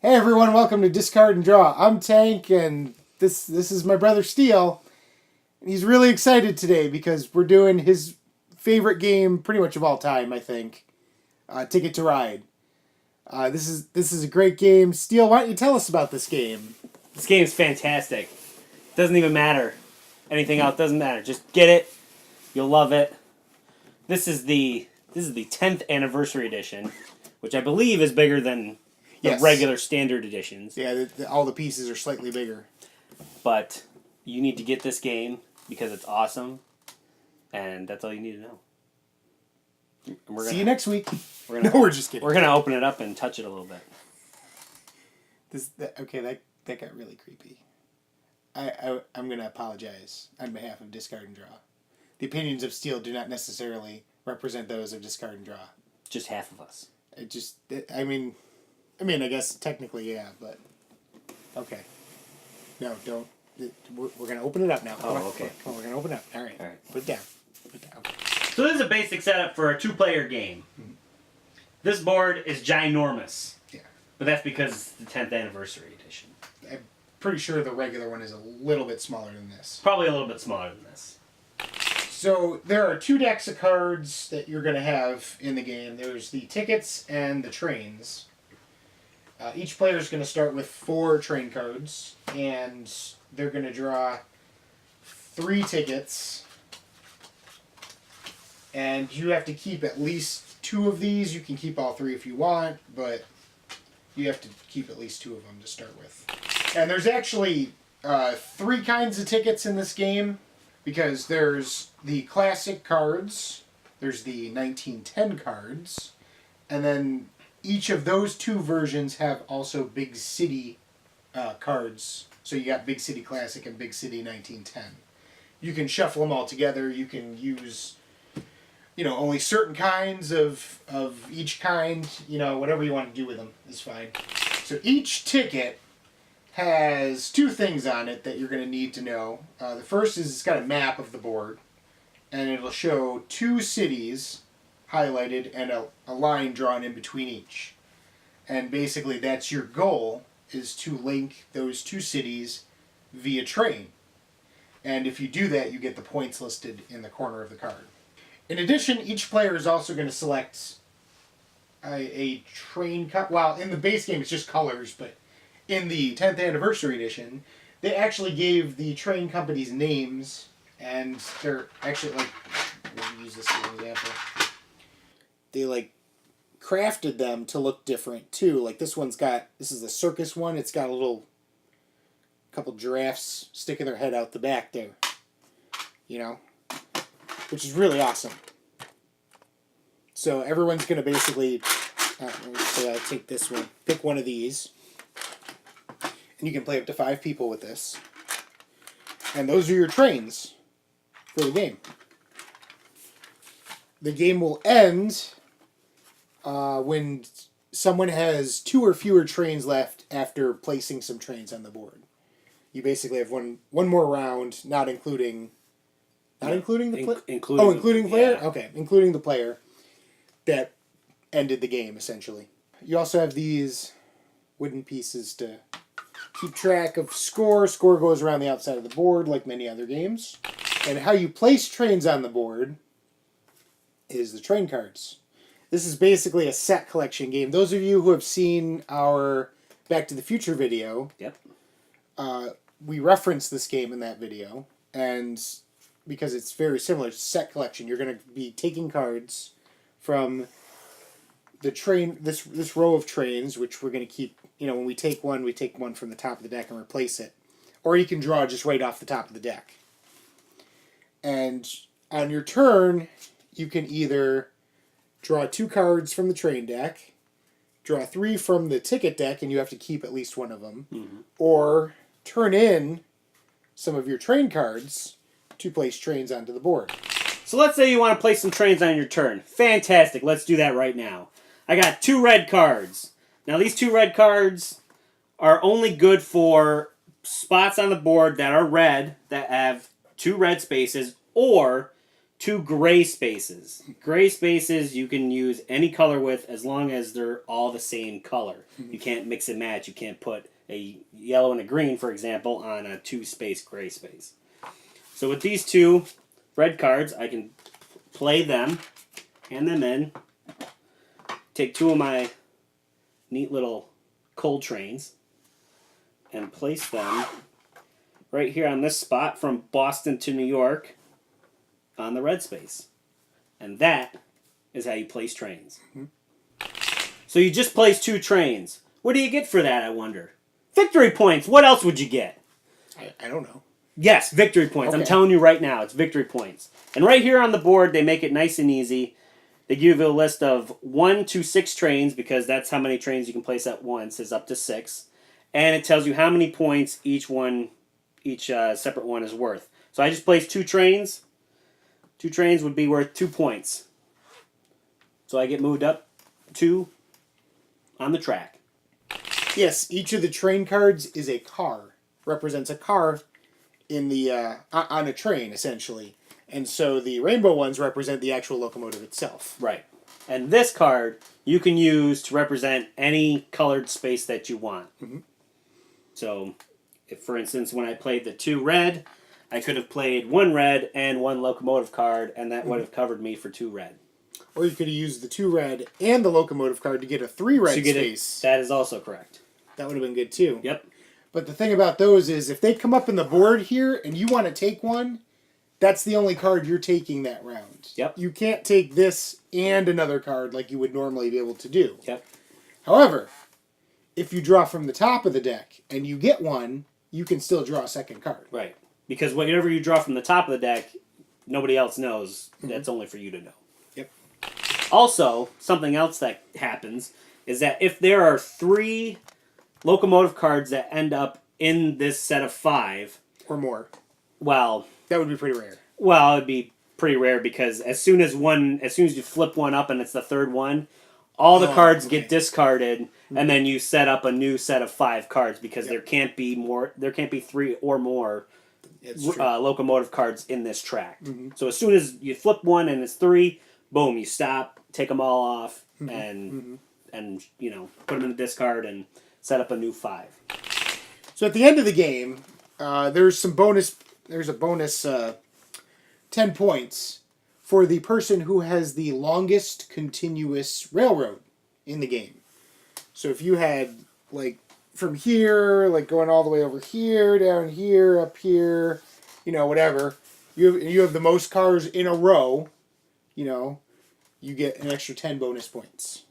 Hey everyone, welcome to Discard and Draw. I'm Tank, and this is my brother Steel. And he's really excited today because we're doing his favorite game, pretty much of all time, I think. Ticket to Ride. This is a great game. Steel, why don't you tell us about this game? This game's fantastic. Doesn't even matter. Anything else doesn't matter. Just get it. You'll love it. This is the 10th anniversary edition, which I believe is bigger than the regular standard editions. Yeah, all the pieces are slightly bigger. But you need to get this game because it's awesome, and that's all you need to know. See you next week. No, we're just kidding. We're gonna open it up and touch it a little bit. That got really creepy. I'm gonna apologize on behalf of Discard and Draw. The opinions of Steel do not necessarily represent those of Discard and Draw. Just half of us. I guess technically, yeah, but okay. No, don't. We're gonna open it up now. Oh, okay. Come on, we're gonna open it up. All right. Put it down. Okay. So this is a basic setup for a two-player game. Mm-hmm. This board is ginormous. Yeah. But that's because it's the 10th anniversary edition. I'm pretty sure the regular one is a little bit smaller than this. Probably a little bit smaller than this. So there are two decks of cards that you're going to have in the game. There's the tickets and the trains. Each player is going to start with 4 train cards, and they're going to draw 3 tickets. And you have to keep at least 2 of these. You can keep all 3 if you want, but you have to keep at least 2 of them to start with. And there's actually 3 kinds of tickets in this game, because there's the classic cards, there's the 1910 cards, and then each of those 2 versions have also Big City cards. So you got Big City Classic and Big City 1910. You can shuffle them all together. You can use, only certain kinds of each kind. Whatever you want to do with them is fine. So each ticket has 2 things on it that you're going to need to know. The first is it's got a map of the board, and it'll show 2 cities highlighted and a line drawn in between each. And basically that's your goal, is to link those 2 cities via train. And if you do that, you get the points listed in the corner of the card. In addition, each player is also going to select a train cut. Well, in the base game it's just colors, but in the 10th anniversary edition, they actually gave the train companies names, and they're actually we'll use this as an example. They crafted them to look different too. This is the circus one. It's got a couple giraffes sticking their head out the back there. Which is really awesome. So everyone's going to basically, I'll take this one, pick one of these. And you can play up to 5 people with this. And those are your trains for the game. The game will end when someone has 2 or fewer trains left after placing some trains on the board. You basically have one more round, not including the player? Including the player? Yeah. Okay, including the player that ended the game, essentially. You also have these wooden pieces to keep track of score. Score goes around the outside of the board like many other games. And how you place trains on the board is the train cards. This is basically a set collection game. Those of you who have seen our Back to the Future video, yep, we referenced this game in that video, and because it's very similar to set collection, you're going to be taking cards from the train, this row of trains, which we're going to keep. When we take one from the top of the deck and replace it. Or you can draw just right off the top of the deck. And on your turn, you can either draw 2 cards from the train deck, draw 3 from the ticket deck, and you have to keep at least one of them, or turn in some of your train cards to place trains onto the board. So let's say you want to place some trains on your turn. Fantastic. Let's do that right now. I got 2 red cards. Now these 2 red cards are only good for spots on the board that are red, that have 2 red spaces, or 2 gray spaces. Gray spaces you can use any color with as long as they're all the same color. You can't mix and match. You can't put a yellow and a green, for example, on a 2-space gray space. So with these 2 red cards, I can play them, hand them in, take 2 of my neat little Coltranes, and place them right here on this spot from Boston to New York on the red space. And that is how you place trains. So you just place 2 trains. What do you get for that, I wonder? Victory points. What else would you get? I don't know. Yes, victory points. I'm Okay. telling you right now, it's victory points. And right here on the board, they make it nice and easy. They give you a list of 1 to 6 trains, because that's how many trains you can place at once, is up to 6. And it tells you how many points each separate one is worth. So I just placed 2 trains. 2 trains would be worth 2 points. So I get moved up 2 on the track. Yes, each of the train cards is a car. Represents a car in the on a train, essentially. And so the rainbow ones represent the actual locomotive itself. Right. And this card you can use to represent any colored space that you want. So, if for instance, when I played the 2 red, I could have played 1 red and 1 locomotive card, and that would have covered me for 2 red. Or you could have used the 2 red and the locomotive card to get a 3 red To get space. that is also correct. That would have been good too. Yep. But the thing about those is, if they come up in the board here and you want to take one, that's the only card you're taking that round. Yep. You can't take this and another card like you would normally be able to do. Yep. However, if you draw from the top of the deck and you get one, you can still draw a second card. Right. Because whatever you draw from the top of the deck, nobody else knows. That's only for you to know. Yep. Also, something else that happens is that if there are 3 locomotive cards that end up in this set of 5, Or more. well, That would be pretty rare. it'd be pretty rare, because as soon as you flip one up and it's the 3rd one, all the cards get discarded, and then you set up a new set of 5 cards, because there can't be 3 or more It's true. locomotive cards in this track. So as soon as you flip one and it's 3, boom, you stop, take them all off, and put them in the discard and set up a new 5. So at the end of the game, there's a bonus 10 points for the person who has the longest continuous railroad in the game. So if you had, like, from here, like, going all the way over here, down here, up here, whatever, you have the most cars in a row, you get an extra 10 bonus points.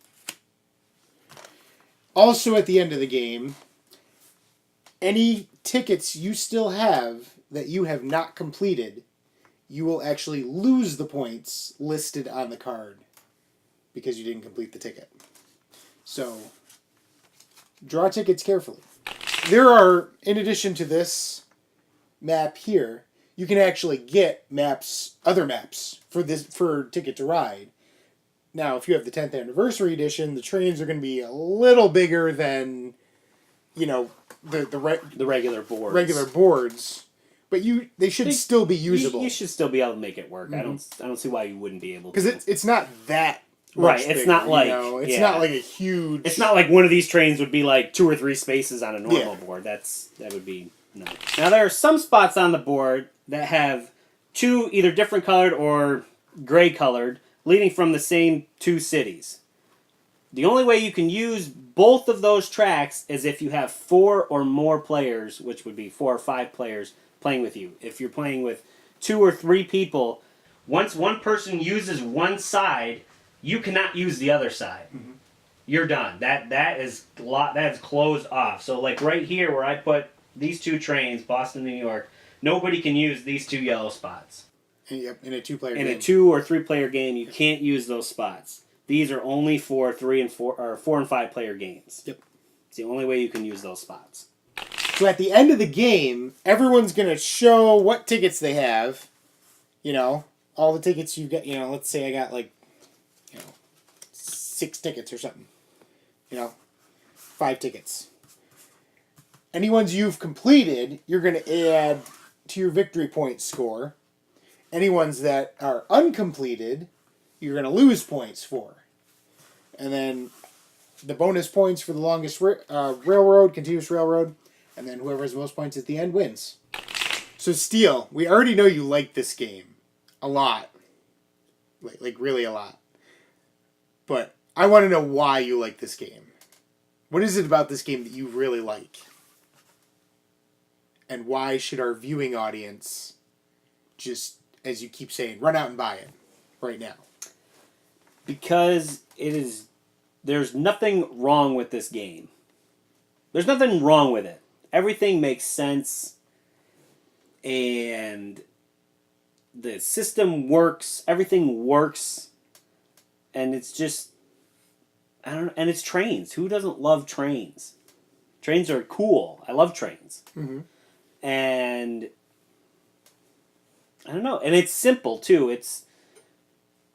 Also at the end of the game, any tickets you still have that you have not completed, you will actually lose the points listed on the card because you didn't complete the ticket. So, draw tickets carefully. There are, in addition to this map here, you can actually get other maps for Ticket to Ride. Now, if you have the 10th anniversary edition, the trains are going to be a little bigger than, the regular boards. regular boards, but they should still be usable. You should still be able to make it work. I don't see why you wouldn't be able to. Because it's not that much Right, it's bigger, not like- it's yeah. not like a huge. It's not like one of these trains would be like 2 or 3 spaces on a normal board. That would be no. Now there are some spots on the board that have 2 either different colored or gray colored, leading from the same 2 cities. The only way you can use both of those tracks is if you have 4 or more players, which would be 4 or 5 players playing with you. If you're playing with 2 or 3 people, once one person uses one side, you cannot use the other side. You're done. That is closed off. So like right here where I put these 2 trains, Boston, New York, nobody can use these 2 yellow spots. In a 2-player game. In a 2 or 3 player game, you can't use those spots. These are only for 4 and 5 player games. Yep. It's the only way you can use those spots. So at the end of the game, everyone's going to show what tickets they have. All the tickets you get. Let's say I got 6 tickets or something. 5 tickets. Any ones you've completed, you're going to add to your victory point score. any ones that are uncompleted, you're going to lose points for. And then the bonus points for the longest railroad, continuous railroad, and then whoever has the most points at the end wins. So Steel, we already know you like this game a lot. Like really a lot. But I want to know why you like this game. What is it about this game that you really like? And why should our viewing audience just, as you keep saying, run out and buy it right now? Because there's nothing wrong with this game. There's nothing wrong with it. Everything makes sense. And the system works. Everything works. And it's just, I don't know. And it's trains. Who doesn't love trains? Trains are cool. I love trains. Mm-hmm. And I don't know. And it's simple, too. It's,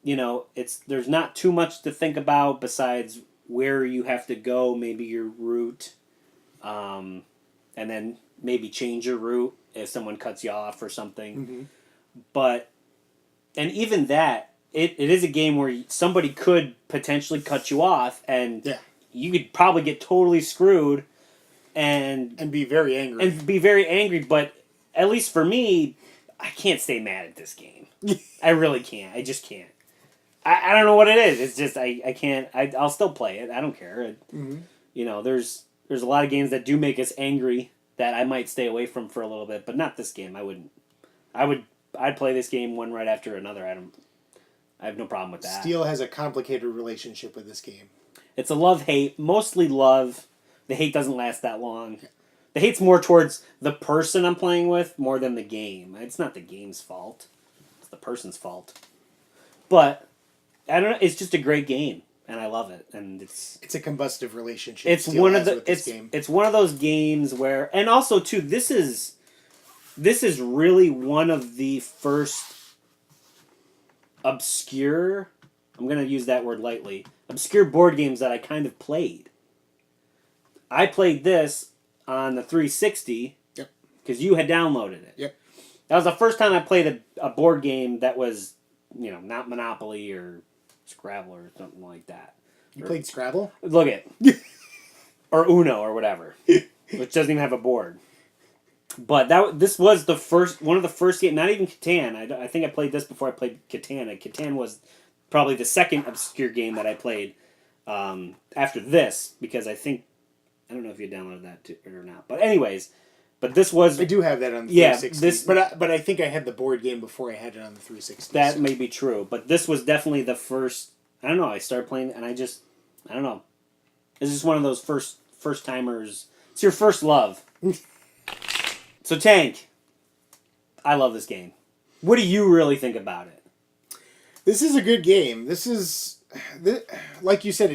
there's not too much to think about besides where you have to go, maybe your route, and then maybe change your route if someone cuts you off or something. Mm-hmm. But, and even that, it is a game where somebody could potentially cut you off, and you could probably get totally screwed and be very angry. But at least for me, I can't stay mad at this game. I really can't. I just can't. I don't know what it is. It's just I can't. I'll still play it. I don't care. Mm-hmm. There's a lot of games that do make us angry that I might stay away from for a little bit, but not this game. I wouldn't. I'd play this game one right after another. I have no problem with that. Steel has a complicated relationship with this game. It's a love-hate, mostly love. The hate doesn't last that long. The hate's more towards the person I'm playing with more than the game. It's not the game's fault. It's the person's fault. But I don't know. It's just a great game, and I love it. And it's a combustive relationship. It's one of the it's one of those games where, and also too, this is really one of the first obscure. I'm gonna use that word lightly. Obscure board games that I kind of played. I played this on the 360. Yep. Because you had downloaded it. Yep. That was the first time I played a board game that was, not Monopoly or Scrabble or something like that. You played Scrabble? Look at. Or Uno or whatever. Which doesn't even have a board. But this was one of the first games, not even Catan. I think I played this before I played Catan. Catan was probably the second obscure game that I played after this, because I don't know if you downloaded that or not. But anyways, this was... I do have that on the 360. But I think I had the board game before I had it on the 360. That may be true. But this was definitely the first... I don't know. I started playing and I don't know. It's just one of those first timers. It's your first love. So Tank, I love this game. What do you really think about it? This is a good game. This is... Like you said,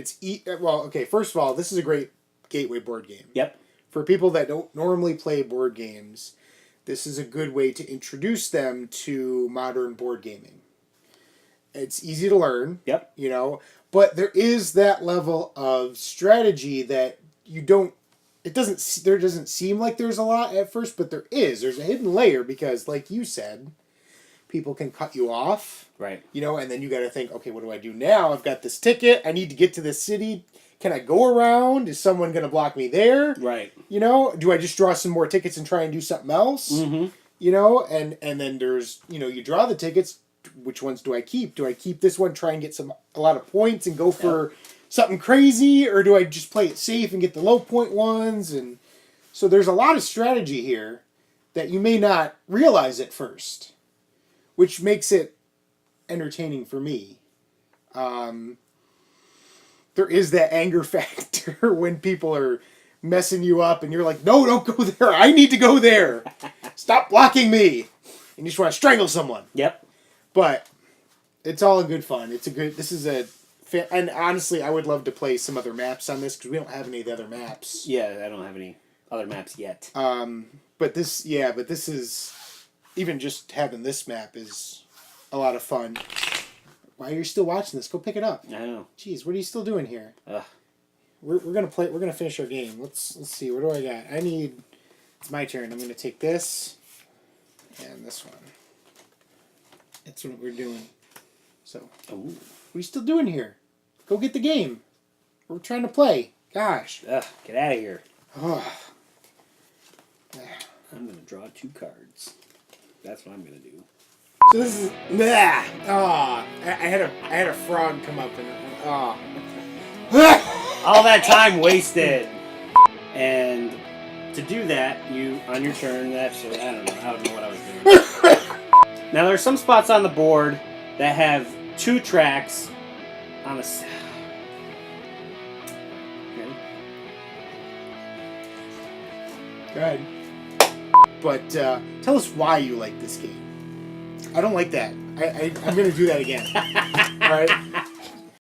first of all, this is a great gateway board game. Yep. For people that don't normally play board games, this is a good way to introduce them to modern board gaming. It's easy to learn. Yep. But there is that level of strategy that there doesn't seem like there's a lot at first, but there is. There's a hidden layer because, like you said, people can cut you off. Right. And then you got to think, okay, what do I do now? I've got this ticket. I need to get to this city. Can I go around? Is someone going to block me there? Right. Do I just draw some more tickets and try and do something else? Mm-hmm. And then there's, you draw the tickets. Which ones do I keep? Do I keep this one, try and get a lot of points and go for something crazy? Or do I just play it safe and get the low point ones? And so there's a lot of strategy here that you may not realize at first, which makes it entertaining for me. There is that anger factor when people are messing you up and you're like, no, don't go there. I need to go there. Stop blocking me. And you just want to strangle someone. Yep. But it's all in good fun. And honestly, I would love to play some other maps on this because we don't have any of the other maps. Yeah, I don't have any other maps yet. But this is, even just having this map is a lot of fun. Why are you still watching this? Go pick it up. I know. Jeez, what are you still doing here? Ugh. We're gonna play. We're gonna finish our game. Let's see. What do I got? It's my turn. I'm gonna take this and this one. That's what we're doing. So, Ooh. what are you still doing here? Go get the game. We're trying to play. Gosh. Ugh, get out of here. Oh. I'm gonna draw 2 cards. That's what I'm gonna do. So this is I had a frog come up and All that time wasted. And to do that, you on your turn. Actually, I don't know what I was doing. Now there are some spots on the board that have 2 tracks on a. Okay. Go ahead. But tell us why you like this game. I don't like that. I'm going to do that again. All right.